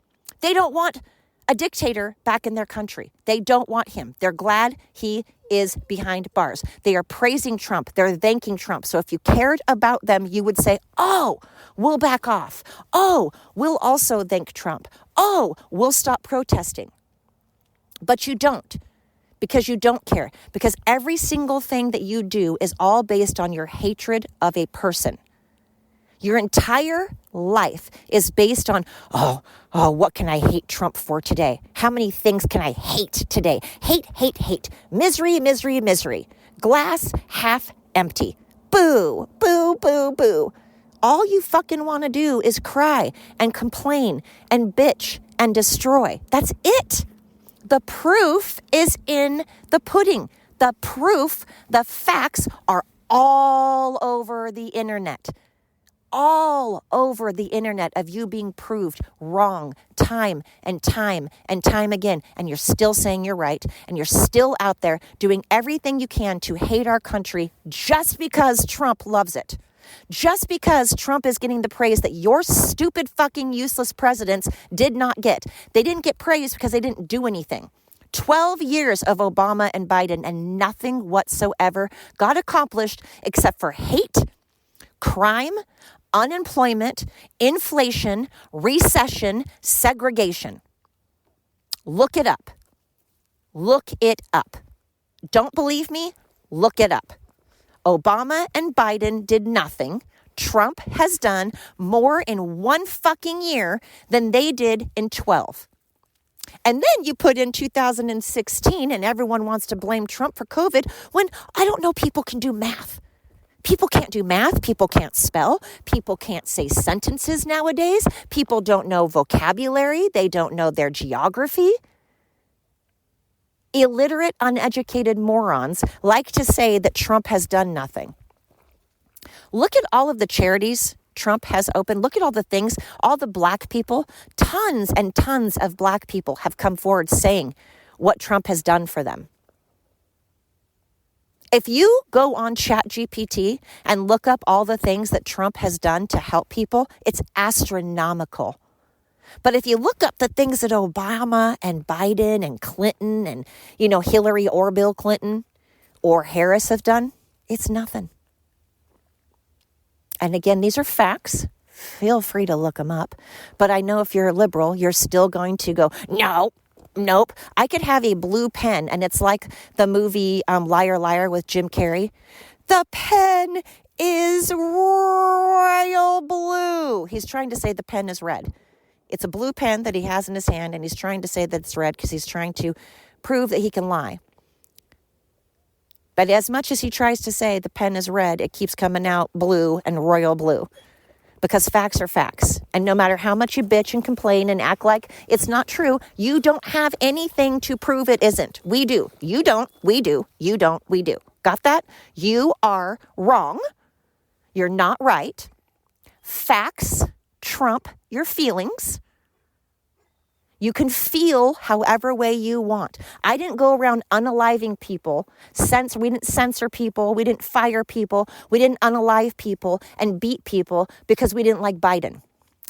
they don't want a dictator back in their country. They don't want him. They're glad he is behind bars. They are praising Trump. They're thanking Trump. So if you cared about them, you would say, oh, we'll back off. Oh, we'll also thank Trump. Oh, we'll stop protesting. But you don't, because you don't care. Because every single thing that you do is all based on your hatred of a person. Your entire life is based on, what can I hate Trump for today? How many things can I hate today? Hate. Misery. Glass half empty. Boo. All you fucking want to do is cry and complain and bitch and destroy. That's it. The proof is in the pudding. The facts are all over the internet. All over the internet of you being proved wrong time and time again. And you're still saying you're right. And you're still out there doing everything you can to hate our country just because Trump loves it. Just because Trump is getting the praise that your stupid fucking useless presidents did not get. They didn't get praise because they didn't do anything. 12 years of Obama and Biden and nothing whatsoever got accomplished except for hate, crime, unemployment, inflation, recession, segregation. Look it up. Don't believe me? Look it up. Obama and Biden did nothing. Trump has done more in one fucking year than they did in 12. And then you put in 2016 and everyone wants to blame Trump for COVID when I don't know people can do math. People can't do math. People can't spell. People can't say sentences nowadays. People don't know vocabulary. They don't know their geography. Illiterate, uneducated morons like to say that Trump has done nothing. Look at all of the charities Trump has opened. Look at all the things, all the black people, tons and tons of black people have come forward saying what Trump has done for them. If you go on ChatGPT and look up all the things that Trump has done to help people, it's astronomical. But if you look up the things that Obama and Biden and Clinton and, Hillary or Bill Clinton or Harris have done, it's nothing. And again, these are facts. Feel free to look them up. But I know if you're a liberal, you're still going to go, no, Nope. I could have a blue pen, and it's like the movie Liar, Liar with Jim Carrey. The pen is royal blue. He's trying to say the pen is red. It's a blue pen that he has in his hand, and he's trying to say that it's red because he's trying to prove that he can lie. But as much as he tries to say the pen is red, it keeps coming out blue and royal blue. Because facts are facts. And no matter how much you bitch and complain and act like it's not true, you don't have anything to prove it isn't. We do. You don't. We do. You don't. We do. Got that? You are wrong. You're not right. Facts trump your feelings. You can feel however way you want. I didn't go around unaliving people. We didn't censor people. We didn't fire people. We didn't unalive people and beat people because we didn't like Biden.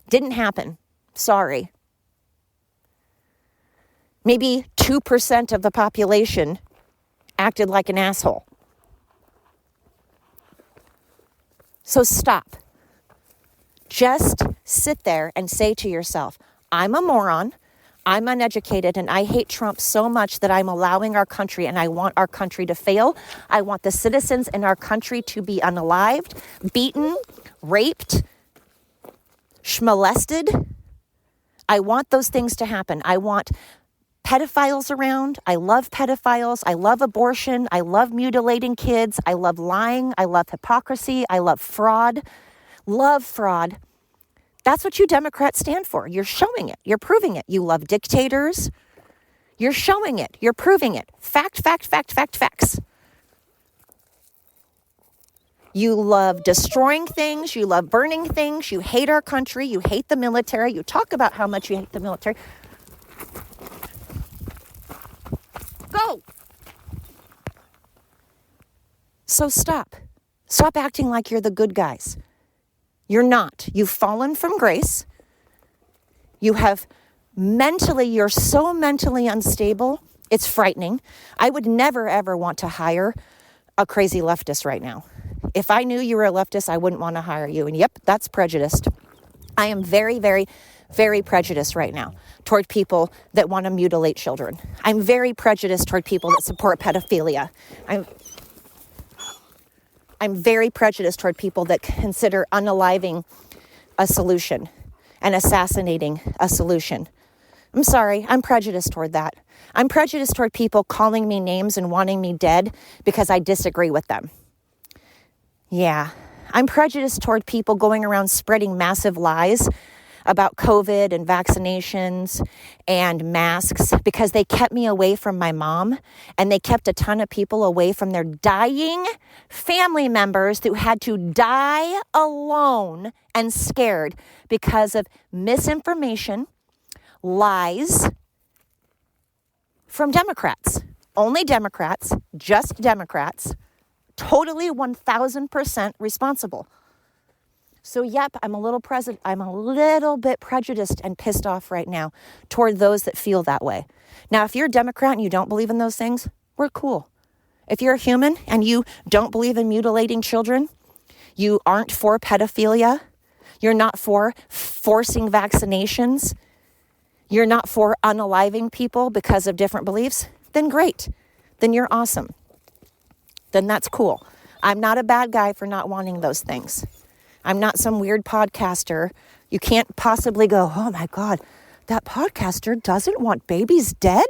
Didn't happen. Sorry. Maybe 2% of the population acted like an asshole. So stop. Just sit there and say to yourself, I'm a moron. I'm uneducated, and I hate Trump so much that I'm allowing our country, and I want our country to fail. I want the citizens in our country to be unalived, beaten, raped, molested. I want those things to happen. I want pedophiles around. I love pedophiles. I love abortion. I love mutilating kids. I love lying. I love hypocrisy. I love fraud. Love fraud. That's what you Democrats stand for. You're showing it. You're proving it. You love dictators. You're showing it. You're proving it. Fact, fact, fact, fact, facts. You love destroying things. You love burning things. You hate our country. You hate the military. You talk about how much you hate the military. Go. So stop. Stop acting like you're the good guys. You're not. You've fallen from grace. You're so mentally unstable. It's frightening. I would never, ever want to hire a crazy leftist right now. If I knew you were a leftist, I wouldn't want to hire you. And yep, that's prejudiced. I am very, very, very prejudiced right now toward people that want to mutilate children. I'm very prejudiced toward people that support pedophilia. I'm very prejudiced toward people that consider unaliving a solution and assassinating a solution. I'm sorry, I'm prejudiced toward that. I'm prejudiced toward people calling me names and wanting me dead because I disagree with them. Yeah, I'm prejudiced toward people going around spreading massive lies about COVID and vaccinations and masks because they kept me away from my mom and they kept a ton of people away from their dying family members who had to die alone and scared because of misinformation, lies from Democrats. Only Democrats, just Democrats, totally 1,000% responsible. So, yep, I'm a little bit prejudiced and pissed off right now toward those that feel that way. Now, if you're a Democrat and you don't believe in those things, we're cool. If you're a human and you don't believe in mutilating children, you aren't for pedophilia, you're not for forcing vaccinations, you're not for unaliving people because of different beliefs, then great. Then you're awesome. Then that's cool. I'm not a bad guy for not wanting those things. I'm not some weird podcaster. You can't possibly go, oh my God, that podcaster doesn't want babies dead?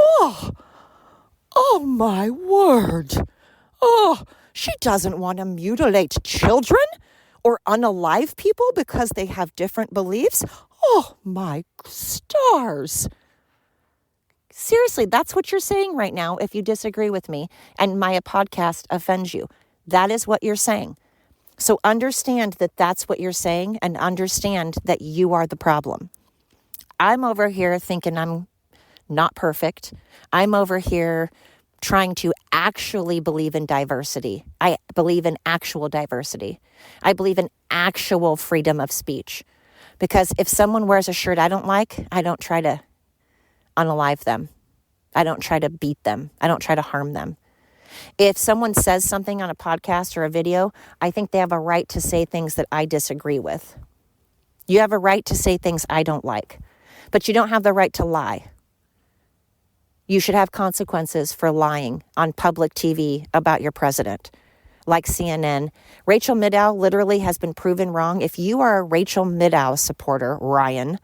Oh my word. Oh, she doesn't want to mutilate children or unalive people because they have different beliefs? Oh my stars. Seriously, that's what you're saying right now if you disagree with me and my podcast offends you. That is what you're saying. So understand that that's what you're saying and understand that you are the problem. I'm over here thinking I'm not perfect. I'm over here trying to actually believe in diversity. I believe in actual diversity. I believe in actual freedom of speech. Because if someone wears a shirt I don't like, I don't try to unalive them. I don't try to beat them. I don't try to harm them. If someone says something on a podcast or a video, I think they have a right to say things that I disagree with. You have a right to say things I don't like, but you don't have the right to lie. You should have consequences for lying on public TV about your president, like CNN. Rachel Maddow literally has been proven wrong. If you are a Rachel Maddow supporter, Ryan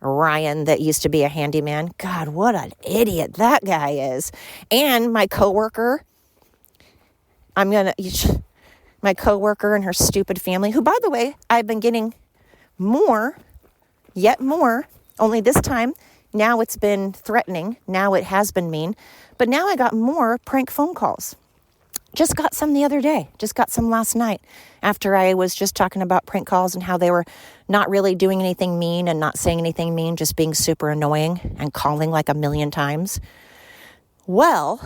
that used to be a handyman, God, what an idiot that guy is. And my coworker, my coworker and her stupid family, who, by the way, I've been getting yet more, only this time, now it's been threatening, now it has been mean, but now I got more prank phone calls. Just got some the other day, just got some last night, after I was just talking about prank calls and how they were not really doing anything mean and not saying anything mean, just being super annoying and calling like a million times. Well,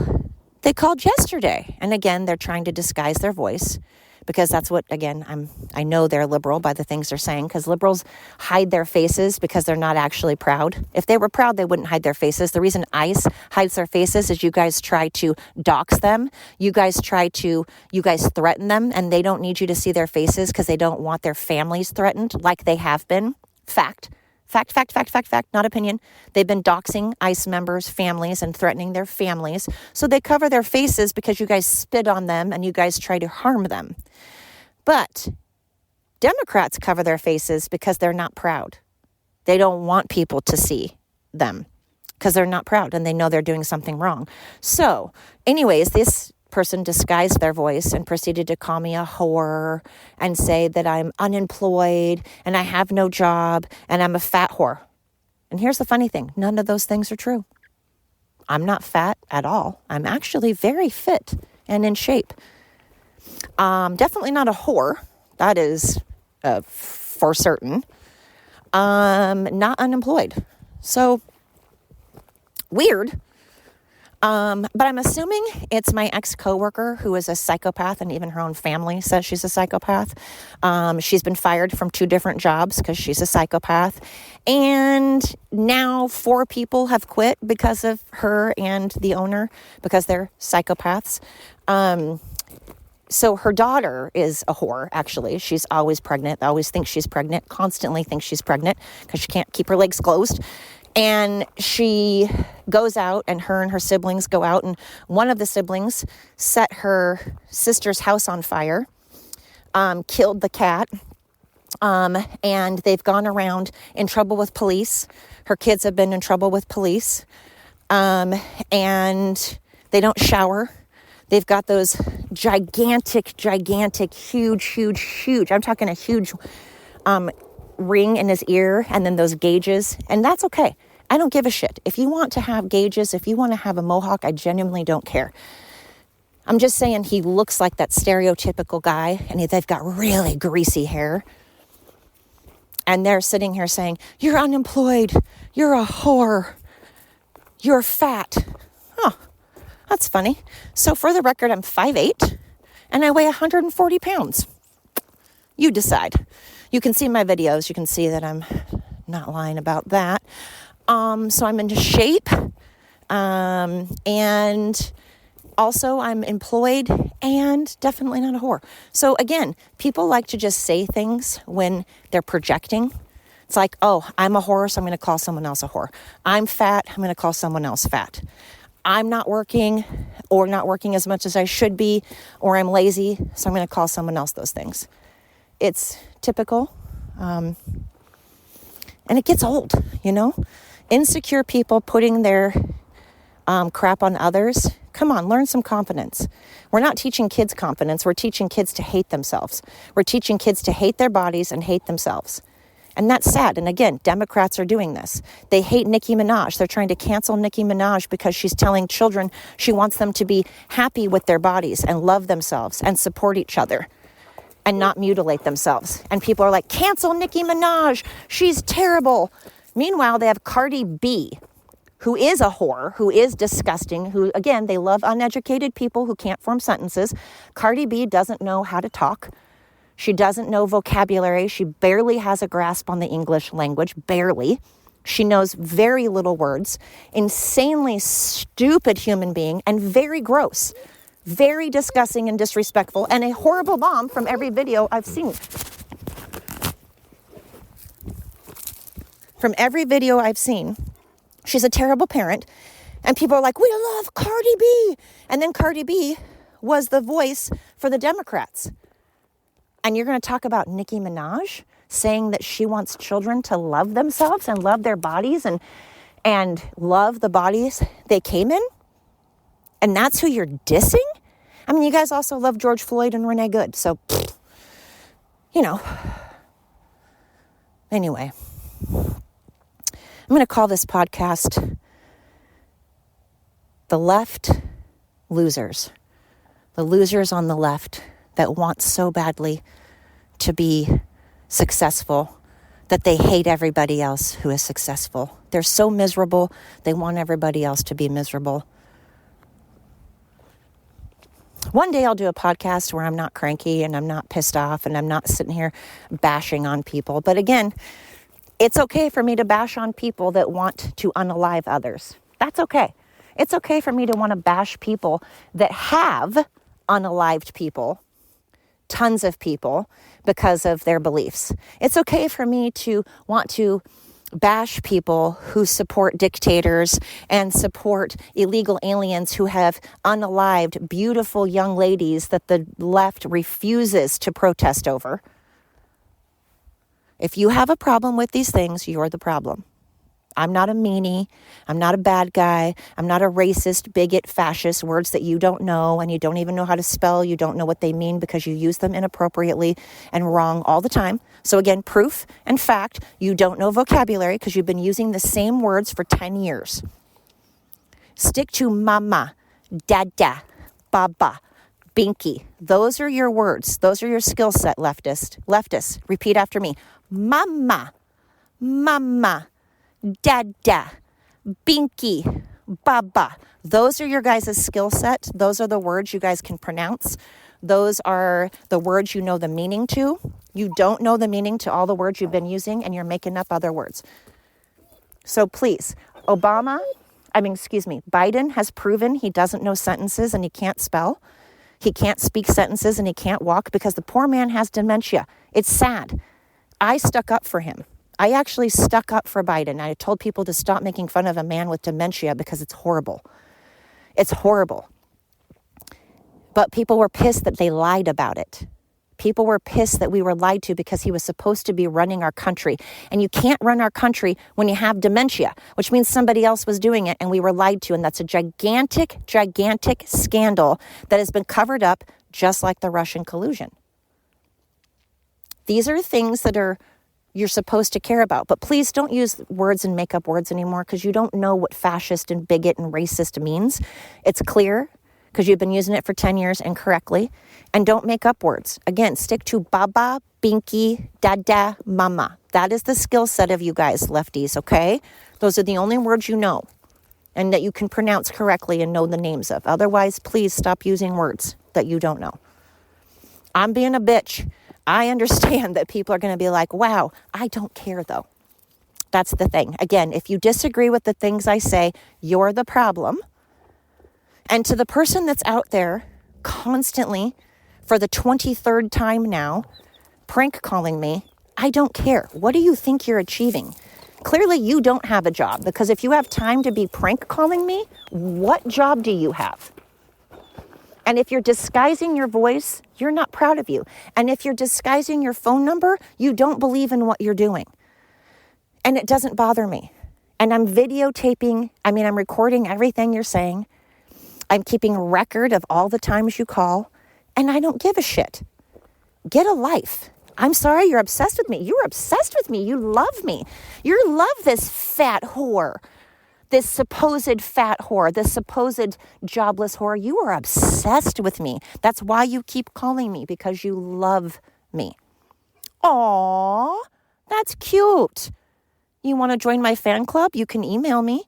they called yesterday, and again, they're trying to disguise their voice, because that's what, again, I know they're liberal by the things they're saying, because liberals hide their faces because they're not actually proud. If they were proud, they wouldn't hide their faces. The reason ICE hides their faces is you guys try to dox them. You guys threaten them, and they don't need you to see their faces because they don't want their families threatened like they have been. Fact, not opinion. They've been doxing ICE members' families and threatening their families. So they cover their faces because you guys spit on them and you guys try to harm them. But Democrats cover their faces because they're not proud. They don't want people to see them because they're not proud and they know they're doing something wrong. So anyways, this person disguised their voice and proceeded to call me a whore and say that I'm unemployed and I have no job and I'm a fat whore. And here's the funny thing. None of those things are true. I'm not fat at all. I'm actually very fit and in shape. Definitely not a whore. That is for certain. Not unemployed. So weird. But I'm assuming it's my ex-coworker who is a psychopath, and even her own family says she's a psychopath. She's been fired from 2 different jobs because she's a psychopath. And now 4 people have quit because of her and the owner, because they're psychopaths. So her daughter is a whore, actually. She's always pregnant, always thinks she's pregnant, constantly thinks she's pregnant because she can't keep her legs closed. And she goes out, and her siblings go out, and one of the siblings set her sister's house on fire, killed the cat, and they've gone around in trouble with police. Her kids have been in trouble with police, and they don't shower. They've got those gigantic, huge, I'm talking a huge ring in his ear, and then those gauges, and that's okay. I don't give a shit. If you want to have gauges, if you want to have a mohawk, I genuinely don't care. I'm just saying he looks like that stereotypical guy, and they've got really greasy hair. And they're sitting here saying, you're unemployed, you're a whore, you're fat. Huh, that's funny. So for the record, I'm 5'8", and I weigh 140 pounds. You decide. You can see my videos. You can see that I'm not lying about that. So I'm into shape. And also I'm employed and definitely not a whore. So again, people like to just say things when they're projecting. It's like, oh, I'm a whore, so I'm going to call someone else a whore. I'm fat, I'm going to call someone else fat. I'm not working, or not working as much as I should be, or I'm lazy, so I'm going to call someone else those things. It's typical, and it gets old, you know? Insecure people putting their crap on others. Come on, learn some confidence. We're not teaching kids confidence. We're teaching kids to hate themselves. We're teaching kids to hate their bodies and hate themselves. And that's sad. And again, Democrats are doing this. They hate Nicki Minaj. They're trying to cancel Nicki Minaj because she's telling children she wants them to be happy with their bodies and love themselves and support each other and not mutilate themselves. And people are like, cancel Nicki Minaj. She's terrible. Meanwhile, they have Cardi B, who is a whore, who is disgusting, who, again, they love uneducated people who can't form sentences. Cardi B doesn't know how to talk. She doesn't know vocabulary. She barely has a grasp on the English language, barely. She knows very little words. Insanely stupid human being and very gross, very disgusting and disrespectful, and a horrible mom from every video I've seen. From every video I've seen, she's a terrible parent, And people are like, we love Cardi B. And then Cardi B was the voice for the Democrats. And you're going to talk about Nicki Minaj saying that she wants children to love themselves and love their bodies and love the bodies they came in? And that's who you're dissing? I mean, you guys also love George Floyd and Renee Good. So, Anyway, I'm going to call this podcast The Left Losers. The losers on the left that want so badly to be successful that they hate everybody else who is successful. They're so miserable, they want everybody else to be miserable. One day I'll do a podcast where I'm not cranky and I'm not pissed off and I'm not sitting here bashing on people. But again, it's okay for me to bash on people that want to unalive others. That's okay. It's okay for me to want to bash people that have unalived people, tons of people, because of their beliefs. It's okay for me to want to bash people who support dictators and support illegal aliens who have unalived beautiful young ladies that the left refuses to protest over. If you have a problem with these things, you're the problem. I'm not a meanie. I'm not a bad guy. I'm not a racist, bigot, fascist, words that you don't know and you don't even know how to spell. You don't know what they mean because you use them inappropriately and wrong all the time. So again, proof and fact, you don't know vocabulary because you've been using the same words for 10 years. Stick to mama, dada, baba, binky. Those are your words. Those are your skill set, leftist. Leftists, repeat after me. Mama, mama, dada, binky, baba. Those are your guys' skill set. Those are the words you guys can pronounce. Those are the words you know the meaning to. You don't know the meaning to all the words you've been using and you're making up other words. So please, Biden has proven he doesn't know sentences and he can't spell. He can't speak sentences and he can't walk because the poor man has dementia. It's sad. I stuck up for him. I actually stuck up for Biden. I told people to stop making fun of a man with dementia because it's horrible. It's horrible. But people were pissed that they lied about it. People were pissed that we were lied to because he was supposed to be running our country. And you can't run our country when you have dementia, which means somebody else was doing it and we were lied to. And that's a gigantic, gigantic scandal that has been covered up just like the Russian collusion. These are things that you're supposed to care about. But please don't use words and make up words anymore because you don't know what fascist and bigot and racist means. It's clear because you've been using it for 10 years incorrectly. And don't make up words. Again, stick to baba, binky, dada, mama. That is the skill set of you guys, lefties, okay? Those are the only words you know and that you can pronounce correctly and know the names of. Otherwise, please stop using words that you don't know. I'm being a bitch. I understand that people are going to be like, wow, I don't care though. That's the thing. Again, if you disagree with the things I say, you're the problem. And to the person that's out there constantly, for the 23rd time now, prank calling me, I don't care. What do you think you're achieving? Clearly you don't have a job because if you have time to be prank calling me, what job do you have? And if you're disguising your voice, you're not proud of you. And if you're disguising your phone number, you don't believe in what you're doing. And it doesn't bother me. And I'm recording everything you're saying. I'm keeping record of all the times you call. And I don't give a shit. Get a life. I'm sorry you're obsessed with me. You're obsessed with me. You love me. You love this fat whore. This supposed fat whore, this supposed jobless whore, you are obsessed with me. That's why you keep calling me, because you love me. Aww, that's cute. You want to join my fan club? You can email me.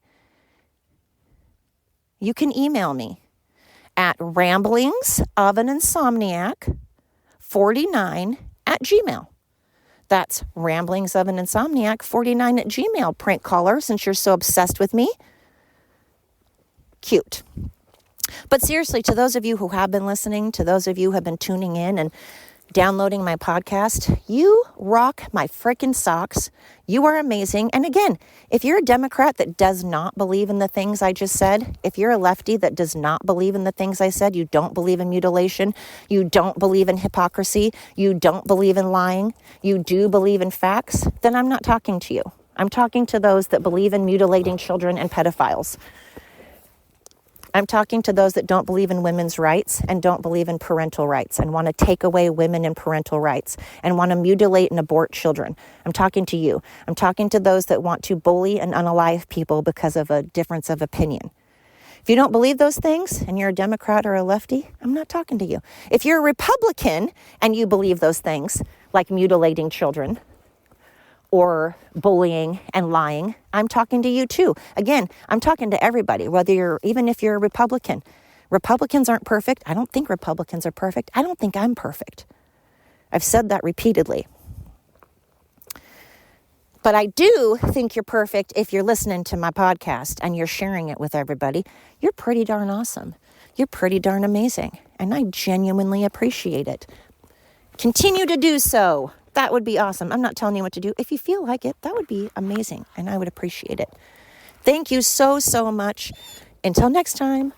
You can email me at ramblingsofanInsomniac49@gmail.com. That's ramblingsofanInsomniac49@gmail.com. Prank caller, since you're so obsessed with me. Cute. But seriously, to those of you who have been listening, to those of you who have been tuning in and downloading my podcast. You rock my freaking socks. You are amazing. And again, if you're a Democrat that does not believe in the things I just said, if you're a lefty that does not believe in the things I said, you don't believe in mutilation, you don't believe in hypocrisy, you don't believe in lying, you do believe in facts, then I'm not talking to you. I'm talking to those that believe in mutilating children and pedophiles. I'm talking to those that don't believe in women's rights and don't believe in parental rights and want to take away women and parental rights and want to mutilate and abort children. I'm talking to you. I'm talking to those that want to bully and unalive people because of a difference of opinion. If you don't believe those things and you're a Democrat or a lefty, I'm not talking to you. If you're a Republican and you believe those things, like mutilating children or bullying and lying, I'm talking to you too. Again, I'm talking to everybody, even if you're a Republican. Republicans aren't perfect. I don't think Republicans are perfect. I don't think I'm perfect. I've said that repeatedly. But I do think you're perfect if you're listening to my podcast and you're sharing it with everybody. You're pretty darn awesome. You're pretty darn amazing. And I genuinely appreciate it. Continue to do so. That would be awesome. I'm not telling you what to do. If you feel like it, that would be amazing, and I would appreciate it. Thank you so, so much. Until next time,